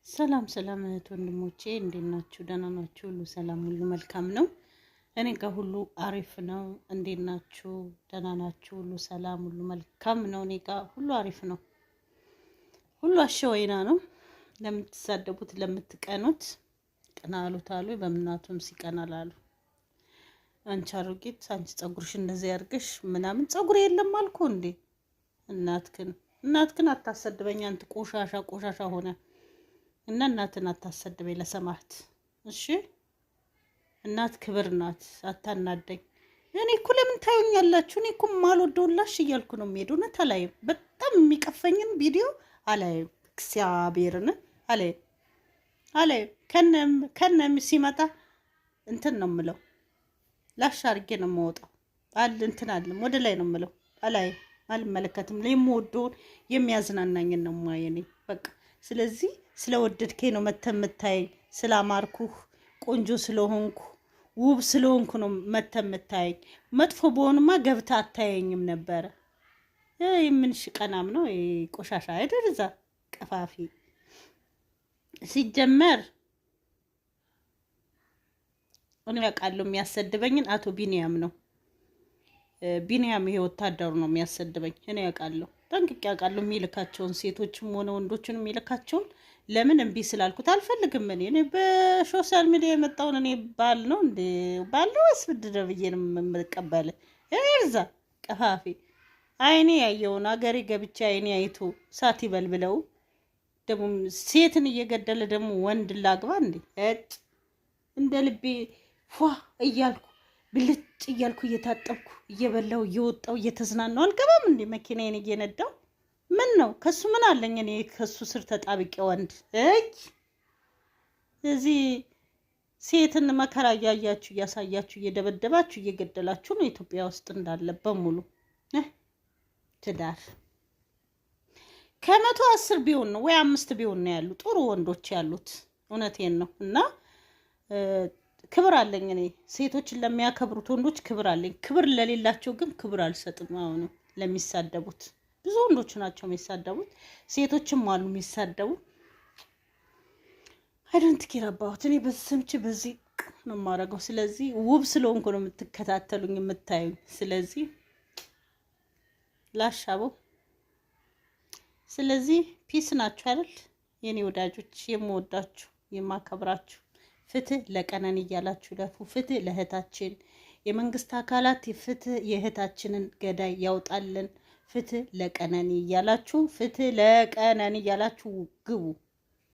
ሰላም ሰላም እህት ወንድሞቼ እንዴት ናችሁ? ደህና ናችሁ? ሁሉ ሰላም፣ ሁሉ መልካም ነው። እኔ ጋር ሁሉ አሪፍ ነው። እንዴት ናችሁ? ደህና ናችሁ? ሁሉ ሰላም፣ ሁሉ መልካም ነው። እኔ ጋር ሁሉ አሪፍ ነው። ሁሉ አሸወይና ነው። ለምትሳደቡት ለምትቀኑት ቀና አሉት አሉ። በምናቱም ሲቀናል አሉ። አንቺ አሮጊት፣ አንቺ ጸጉርሽ እንደዚህ ያርግሽ ምናምን ጸጉር የለም አልኩ እንዴ? እናትክን አታሰድበኝ አንተ ቆሻሻ ሆነ እና እናትን አታሰድበኝ ለሰማት። እሺ እናት ክብር ናት፣ አታናደኝ። እኔ እኮ ለምን ታዩኛላችሁ? እኔ እኮ ማልወደውላሽ እያልኩ ነው የምሄደው። እውነት አላይም። በጣም የሚቀፈኝን ቪዲዮ አላይም። እግዚአብሔርን አላይም። ከነም ሲመጣ እንትን ነው የምለው፣ ላሽ አድርጌ ነው የምወጣው። እንትን አለም ወደ ላይ ነው የምለው። አላይም፣ አልመለከትም። የምወደውን የሚያዝናናኝን ነው ማየኔ በቃ። ስለዚህ ስለወደድከኝ ነው መተህ የምታየኝ። ስላማርኩህ፣ ቆንጆ ስለሆንኩ፣ ውብ ስለሆንኩ ነው መተህ የምታየኝ። መጥፎ በሆንማ ገብታ አታየኝም ነበረ። የምንሽ ቀናም ነው ቆሻሻ አይደል? እዛ ቀፋፊ ሲጀመር እኔ ያውቃለሁ። የሚያሰድበኝን አቶ ቢኒያም ነው። ቢኒያም ይሄ ወታደሩ ነው የሚያሰድበኝ። እኔ ያውቃለሁ፣ ጠንቅቄ ያውቃለሁ። የሚልካቸውን ሴቶችም ሆነ ወንዶችን የሚልካቸውን ለምን እምቢ ስላልኩት አልፈልግም። እኔ በሶሻል ሚዲያ የመጣውን እኔ ባል ነው እንዴ ባል ነው ወይስ ብድር ብዬ ነው የምቀበል? እርዛ ቀፋፊ አይኔ ያየውን አገሬ ገብቻ አይኔ አይቶ ሳት ይበልብለው ደግሞ ሴትን እየገደለ ደግሞ ወንድ ላግባ እንዴ? እንደ ልቤ ፏ እያልኩ ብልጭ እያልኩ እየታጠብኩ እየበላው እየወጣው እየተዝናናው አልገባም እንዴ? መኪናዬን እየነዳው ምን ነው ከሱ ምን አለኝ? እኔ ከሱ ስር ተጣብቄ ወንድ እዚህ ሴትን መከራ እያያችሁ እያሳያችሁ እየደበደባችሁ እየገደላችሁ ነው ኢትዮጵያ ውስጥ እንዳለ በሙሉ ትዳር 110 ቢሆን ነው ወይ 5 ቢሆን ነው ያሉ ጥሩ ወንዶች ያሉት። እውነቴን ነው። እና ክብር አለኝ እኔ ሴቶችን ለሚያከብሩት ወንዶች ክብር አለኝ። ክብር ለሌላቸው ግን ክብር አልሰጥም። አሁን ለሚሳደቡት ብዙ ወንዶች ናቸው የሚሳደቡት፣ ሴቶችም አሉ የሚሳደቡ። አይደንት ኪራባውት እኔ በሰምች በዚህ ነው የማደርገው። ስለዚህ ውብ ስለሆንኩ ነው የምትከታተሉኝ የምታዩኝ። ስለዚህ ላሻበው። ስለዚህ ፒስ ናችሁ አይደል የኔ ወዳጆች፣ የምወዳችሁ የማከብራችሁ። ፍትህ ለቀነኒ እያላችሁ ለፉ። ፍትህ ለእህታችን። የመንግስት አካላት ፍትህ የእህታችንን ገዳይ ያውጣልን። ፍትህ ለቀነኒ እያላችሁ ግቡ።